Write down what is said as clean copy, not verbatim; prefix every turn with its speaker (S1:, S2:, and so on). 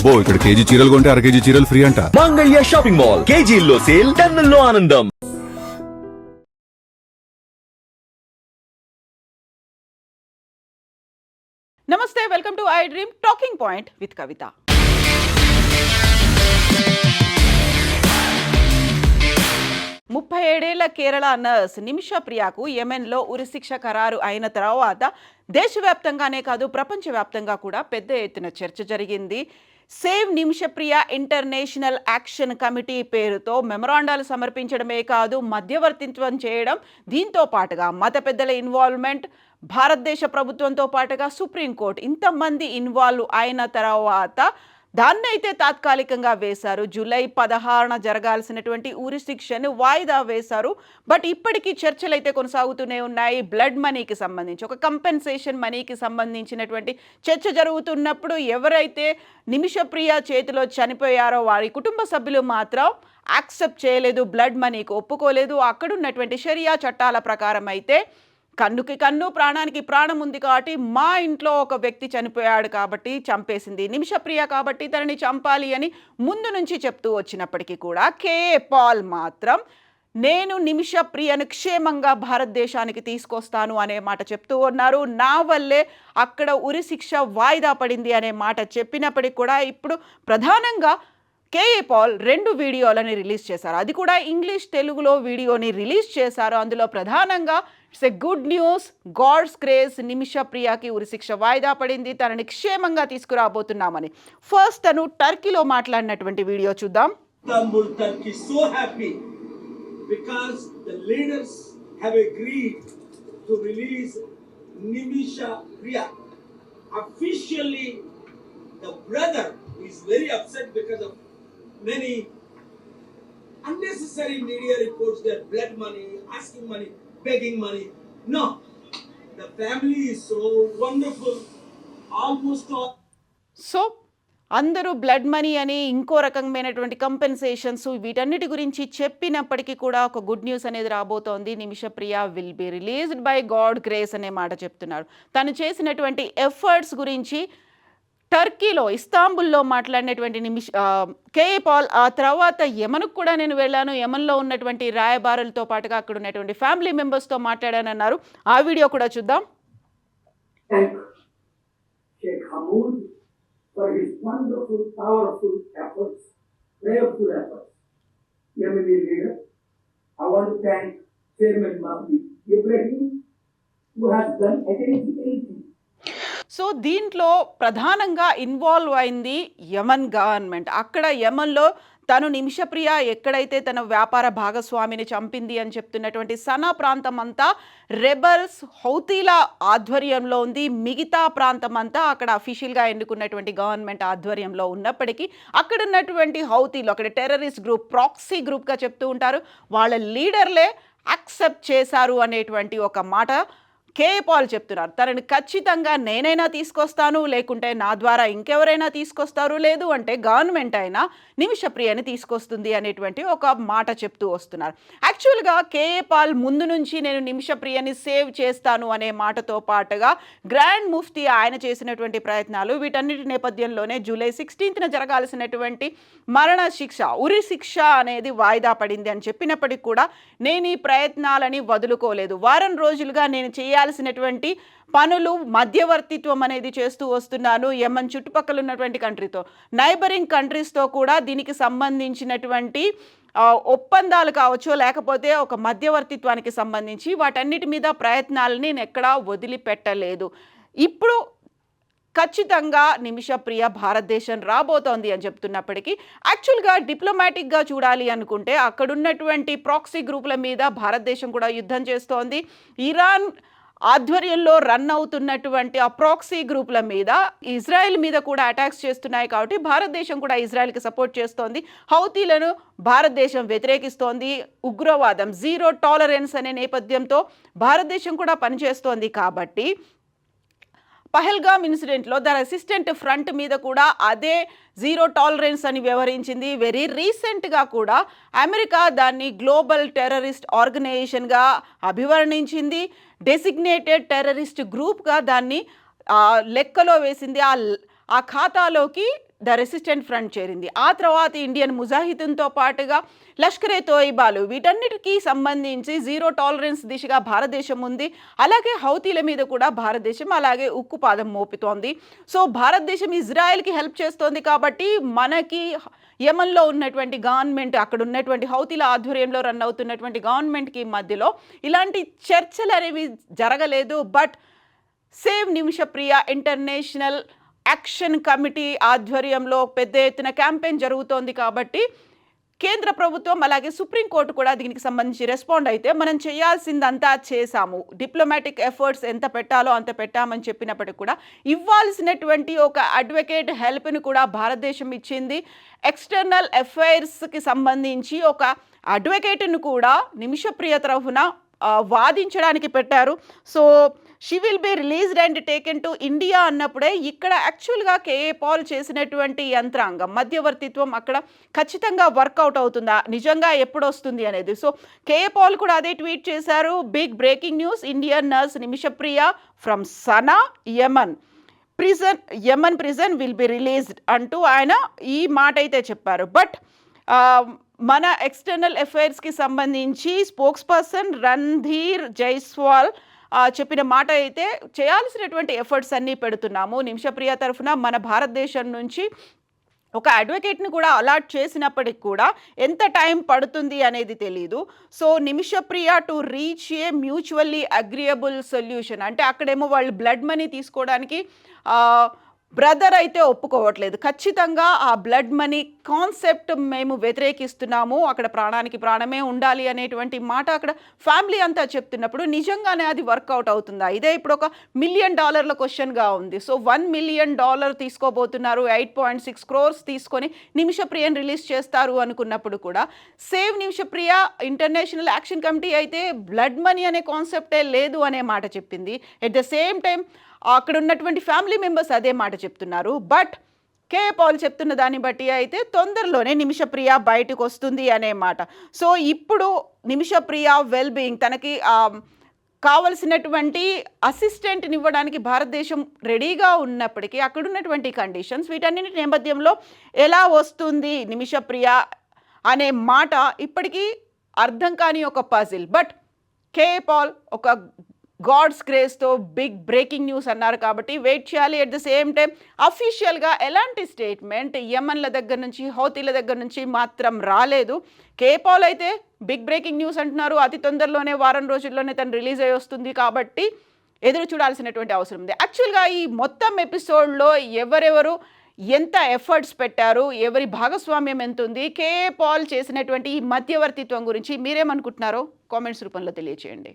S1: అబ్బో ఇక్కడ కేజీ చీరలు కొంటే అర కేజీ చీరలు ఫ్రీ అంట.
S2: మంగళ్య షాపింగ్ మాల్, కేజీల్లో సేల్, టన్నుల్లో ఆనందం.
S3: నమస్తే, welcome to I dream talking point with Kavitha. ముప్పై ఏడేళ్ల కేరళ నర్స్ నిమిషా ప్రియాకు యెమెన్లో ఉరిశిక్ష ఖరారు అయిన తర్వాత దేశవ్యాప్తంగానే కాదు ప్రపంచవ్యాప్తంగా కూడా పెద్ద ఎత్తున చర్చ జరిగింది. Save Nimishapriya international action committee పేరుతో మెమరాండాలు సమర్పించడమే కాదు, మధ్యవర్తిత్వం చేయడం, దీంతో పాటుగా మత పెద్దల ఇన్వాల్వ్మెంట్, భారతదేశ ప్రభుత్వంతో పాటుగా సుప్రీంకోర్టు ఇంతమంది ఇన్వాల్వ్ అయిన తర్వాత దాన్నైతే తాత్కాలికంగా వేశారు. జూలై 16న జరగాల్సినటువంటి ఉరి శిక్షను వాయిదా వేశారు. బట్ ఇప్పటికీ చర్చలు అయితే కొనసాగుతూనే ఉన్నాయి. బ్లడ్ మనీకి సంబంధించి, ఒక కంపెన్సేషన్ మనీకి సంబంధించినటువంటి చర్చ జరుగుతున్నప్పుడు ఎవరైతే నిమిషప్రియ చేతిలో చనిపోయారో వారి కుటుంబ సభ్యులు మాత్రం యాక్సెప్ట్ చేయలేదు, బ్లడ్ మనీకి ఒప్పుకోలేదు. అక్కడున్నటువంటి షరియా చట్టాల ప్రకారం అయితే కన్నుకి కన్ను, ప్రాణానికి ప్రాణం ఉంది కాబట్టి, మా ఇంట్లో ఒక వ్యక్తి చనిపోయాడు కాబట్టి చంపేసింది నిమిషప్రియ కాబట్టి తనని చంపాలి అని ముందు నుంచి చెప్తూ వచ్చినప్పటికీ కూడా కేఏ పాల్ మాత్రం నేను నిమిషప్రియను క్షేమంగా భారతదేశానికి తీసుకొస్తాను అనే మాట చెప్తూ ఉన్నారు. నా వల్లే అక్కడ ఉరి శిక్ష వాయిదా పడింది అనే మాట చెప్పినప్పటికీ కూడా ఇప్పుడు ప్రధానంగా కేఏ పాల్ 2 వీడియోలని రిలీజ్ చేశారు. అది కూడా ఇంగ్లీష్ తెలుగులో వీడియోని రిలీజ్ చేశారు. అందులో ప్రధానంగా it's a good news, God's grace, నిమిషప్రియకి ఉరిశిక్ష వాయిదా పడింది, తనని క్షేమంగా తీసుకురాబోతున్నామని. ఫస్ట్ తను టర్కీలో మాట్లాడినటువంటి వీడియో చూద్దాం.
S4: Istanbul, Turkey, so happy because the leaders have agreed to release Nimisha Priya. Officially, the brother is very upset because of many unnecessary media reports that blood money, asking money, begging money. No, the family is so wonderful. Almost all.
S3: So అందరూ blood money అని, ఇంకో రకమైనటువంటి కంపెన్సేషన్స్, వీటన్నిటి గురించి చెప్పినప్పటికీ కూడా ఒక good news అనేది రాబోతోంది. Nimishapriya will be released by God grace అనే మాట చెప్తున్నారు. తను చేసినటువంటి ఎఫర్ట్స్ గురించి టర్కీలో, ఇస్తాంబుల్లో మాట్లాడినటువంటి కేఏ పాల్ ఆ తర్వాత యెమెన్కు కూడా నేను వెళ్ళాను, యెమెన్లో ఉన్నటువంటి రాయబారులతో పాటుగా అక్కడ ఉన్నటువంటి ఫ్యామిలీ మెంబర్స్తో మాట్లాడానన్నారు. ఆ వీడియో కూడా చూద్దాం.
S5: For his wonderful, powerful efforts, prayerful efforts. Yemeni leader, I want to thank Chairman Mahdi Ibrahim, who has done against anything.
S3: So దీంట్లో ప్రధానంగా ఇన్వాల్వ్ అయింది యెమెన్ గవర్నమెంట్. అక్కడ యెమెన్లో తను నిమిషప్రియ ఎక్కడైతే తన వ్యాపార భాగస్వామిని చంపింది అని చెప్తున్నటువంటి సనా ప్రాంతం అంతా రెబల్స్, హౌతీల ఆధ్వర్యంలో ఉంది. మిగతా ప్రాంతం అంతా అక్కడ అఫీషియల్గా ఎన్నుకున్నటువంటి గవర్నమెంట్ ఆధ్వర్యంలో ఉన్నప్పటికీ అక్కడ ఉన్నటువంటి హౌతీలు, అక్కడ టెర్రరిస్ట్ గ్రూప్, ప్రాక్సీ గ్రూప్గా చెప్తూ ఉంటారు, వాళ్ళ లీడర్లే యాక్సెప్ట్ చేశారు అనేటువంటి ఒక మాట కేఏ పాల్ చెప్తున్నారు. తనని ఖచ్చితంగా నేనైనా తీసుకొస్తాను, లేకుంటే నా ద్వారా ఇంకెవరైనా తీసుకొస్తారు, లేదు అంటే గవర్నమెంట్ అయినా నిమిషప్రియని తీసుకొస్తుంది అనేటువంటి ఒక మాట చెప్తూ వస్తున్నారు. యాక్చువల్గా కేఏ పాల్ ముందు నుంచి నేను నిమిషప్రియని సేవ్ చేస్తాను అనే మాటతో పాటుగా గ్రాండ్ ముఫ్తీ ఆయన చేసినటువంటి ప్రయత్నాలు, వీటన్నిటి నేపథ్యంలోనే జూలై 16న జరగాల్సినటువంటి మరణ శిక్ష, ఉరి శిక్ష అనేది వాయిదా పడింది అని చెప్పినప్పటికీ కూడా నేను ఈ ప్రయత్నాలని వదులుకోలేదు. వారం రోజులుగా నేను చేయాల్సినటువంటి పనులు, మధ్యవర్తిత్వం అనేది చేస్తూ వస్తున్నాను. యెమెన్ చుట్టుపక్కల ఉన్నటువంటి కంట్రీతో, నైబరింగ్ కంట్రీస్తో కూడా దీనికి సంబంధించినటువంటి ఒప్పందాలు కావచ్చు, లేకపోతే ఒక మధ్యవర్తిత్వానికి సంబంధించి వాటన్నిటి మీద ప్రయత్నాలని నేను ఎక్కడా వదిలిపెట్టలేదు. ఇప్పుడు ఖచ్చితంగా నిమిషప్రియ భారతదేశం రాబోతోంది అని చెప్తున్నప్పటికీ యాక్చువల్గా డిప్లొమాటిక్గా చూడాలి అనుకుంటే అక్కడున్నటువంటి ప్రాక్సీ గ్రూపుల మీద భారతదేశం కూడా యుద్ధం చేస్తోంది. ఇరాన్ ఆధ్వర్యంలో రన్ అవుతున్నటువంటి ఆ ప్రాక్సీ గ్రూపుల మీద, ఇజ్రాయెల్ మీద కూడా అటాక్స్ చేస్తున్నాయి కాబట్టి భారతదేశం కూడా ఇజ్రాయెల్కి సపోర్ట్ చేస్తోంది. హౌతీలను భారతదేశం వ్యతిరేకిస్తోంది. ఉగ్రవాదం, జీరో టాలరెన్స్ అనే నేపథ్యంతో భారతదేశం కూడా పనిచేస్తోంది కాబట్టి పహల్గామ్ ఇన్సిడెంట్లో ద రెసిస్టెంట్ ఫ్రంట్ మీద కూడా అదే జీరో టాలరెన్స్ అని వ్యవహరించింది. వెరీ రీసెంట్గా కూడా అమెరికా దాన్ని గ్లోబల్ టెర్రరిస్ట్ ఆర్గనైజేషన్గా అభివర్ణించింది. డెసిగ్నేటెడ్ టెర్రరిస్ట్ గ్రూప్గా దాన్ని లెక్కలో వేసింది. ఆ ఖాతాలోకి ద రెసిస్టెంట్ ఫ్రంట్ చేరింది. ఆ తర్వాత ఇండియన్ ముజాహిదీన్తో పాటుగా లష్కరే తోయిబాలు, వీటన్నిటికీ సంబంధించి జీరో టాలరెన్స్ దిశగా భారతదేశం ఉంది. అలాగే హౌతీల మీద కూడా భారతదేశం అలాగే ఉక్కుపాదం మోపుతోంది. సో భారతదేశం ఇజ్రాయెల్కి హెల్ప్ చేస్తోంది కాబట్టి మనకి యెమెన్లో ఉన్నటువంటి గవర్నమెంట్, అక్కడ ఉన్నటువంటి హౌతీల ఆధ్వర్యంలో రన్ అవుతున్నటువంటి గవర్నమెంట్కి మధ్యలో ఇలాంటి చర్చలు అనేవి జరగలేదు. But save Nimishapriya international action committee ఆధ్వర్యంలో పెద్ద ఎత్తున క్యాంపెయిన్ జరుగుతోంది కాబట్టి కేంద్ర ప్రభుత్వం అలాగే సుప్రీంకోర్టు కూడా దీనికి సంబంధించి రెస్పాండ్ అయితే మనం చేయాల్సిందంతా చేశాము, డిప్లొమాటిక్ ఎఫర్ట్స్ ఎంత పెట్టాలో అంత పెట్టామని చెప్పినప్పటికీ కూడా ఇవ్వాల్సినటువంటి ఒక అడ్వకేట్ హెల్ప్ని కూడా భారతదేశం ఇచ్చింది. ఎక్స్టర్నల్ అఫైర్స్కి సంబంధించి ఒక అడ్వకేట్ను కూడా నిమిషప్రియ తరఫున వాదించడానికి పెట్టారు. So she will be released and taken to India అన్నప్పుడే ఇక్కడ యాక్చువల్గా కేఏ పాల్ చేసినటువంటి యంత్రాంగం మధ్యవర్తిత్వం అక్కడ ఖచ్చితంగా వర్కౌట్ అవుతుందా, నిజంగా ఎప్పుడు వస్తుంది అనేది. సో కేఏ పాల్ కూడా అదే ట్వీట్ చేశారు. Big breaking news, Indian nurse Nimishapriya from Sanaa Yemen prison will be released అంటూ ఆయన ఈ మాట అయితే చెప్పారు. బట్ మన ఎక్స్టర్నల్ అఫైర్స్కి సంబంధించి స్పోక్స్ పర్సన్ రణ్ధీర్ జైస్వాల్ చెప్పిన మాట అయితే చేయాల్సినటువంటి ఎఫర్ట్స్ అన్నీ పెడుతున్నాము. నిమిషప్రియ తరఫున మన భారతదేశం నుంచి ఒక అడ్వకేట్ని కూడా అలాట్ చేసినప్పటికి కూడా ఎంత టైం పడుతుంది అనేది తెలీదు. So Nimishapriya to reach A mutually agreeable solution అంటే అక్కడేమో వాళ్ళు బ్లడ్ మనీ తీసుకోవడానికి బ్రదర్ అయితే ఒప్పుకోవట్లేదు. ఖచ్చితంగా ఆ బ్లడ్ మనీ కాన్సెప్ట్ మేము వ్యతిరేకిస్తున్నాము, అక్కడ ప్రాణానికి ప్రాణమే ఉండాలి అనేటువంటి మాట అక్కడ ఫ్యామిలీ అంతా చెప్తున్నప్పుడు నిజంగానే అది వర్కౌట్ అవుతుందా? ఇదే ఇప్పుడు ఒక $1 మిలియన్ క్వశ్చన్గా ఉంది. సో $1 మిలియన్ తీసుకోబోతున్నారు, 8.6 crores తీసుకొని నిమిషప్రియని రిలీజ్ చేస్తారు అనుకున్నప్పుడు కూడా save Nimishapriya international action committee అయితే బ్లడ్ మనీ అనే కాన్సెప్టే లేదు అనే మాట చెప్పింది. ఎట్ ద సేమ్ టైం అక్కడ ఉన్నటువంటి ఫ్యామిలీ మెంబర్స్ అదే మాట చెప్తున్నారు. బట్ కేఏ పాల్ చెప్తున్న దాన్ని బట్టి అయితే తొందరలోనే నిమిషప్రియ బయటకు వస్తుంది అనే మాట. సో ఇప్పుడు నిమిషప్రియ వెల్ బీయింగ్, తనకి కావలసినటువంటి అసిస్టెంట్ని ఇవ్వడానికి భారతదేశం రెడీగా ఉన్నప్పటికీ అక్కడ ఉన్నటువంటి కండిషన్స్ వీటన్నిటి నేపథ్యంలో ఎలా వస్తుంది నిమిషప్రియ అనే మాట ఇప్పటికీ అర్థం కాని ఒక పజిల్. బట్ కేఏ పాల్ ఒక గాడ్స్ గ్రేస్తో బిగ్ బ్రేకింగ్ న్యూస్ అన్నారు కాబట్టి వెయిట్ చేయాలి. ఎట్ ద సేమ్ టైం అఫీషియల్గా ఎలాంటి స్టేట్మెంట్ యెమెన్ల దగ్గర నుంచి హౌతీల దగ్గర నుంచి మాత్రం రాలేదు. కేఏ పాల్ అయితే బిగ్ బ్రేకింగ్ న్యూస్ అంటున్నారు, అతి తొందరలోనే వారం రోజుల్లోనే తను రిలీజ్ అయ్యి వస్తుంది కాబట్టి ఎదురు చూడాల్సినటువంటి అవసరం ఉంది. యాక్చువల్గా ఈ మొత్తం ఎపిసోడ్లో ఎవరెవరు ఎంత ఎఫర్ట్స్ పెట్టారు, ఎవరి భాగస్వామ్యం ఎంత ఉంది, కేఏ పాల్ చేసినటువంటి ఈ మధ్యవర్తిత్వం గురించి మీరేమనుకుంటున్నారో కామెంట్స్ రూపంలో తెలియచేయండి.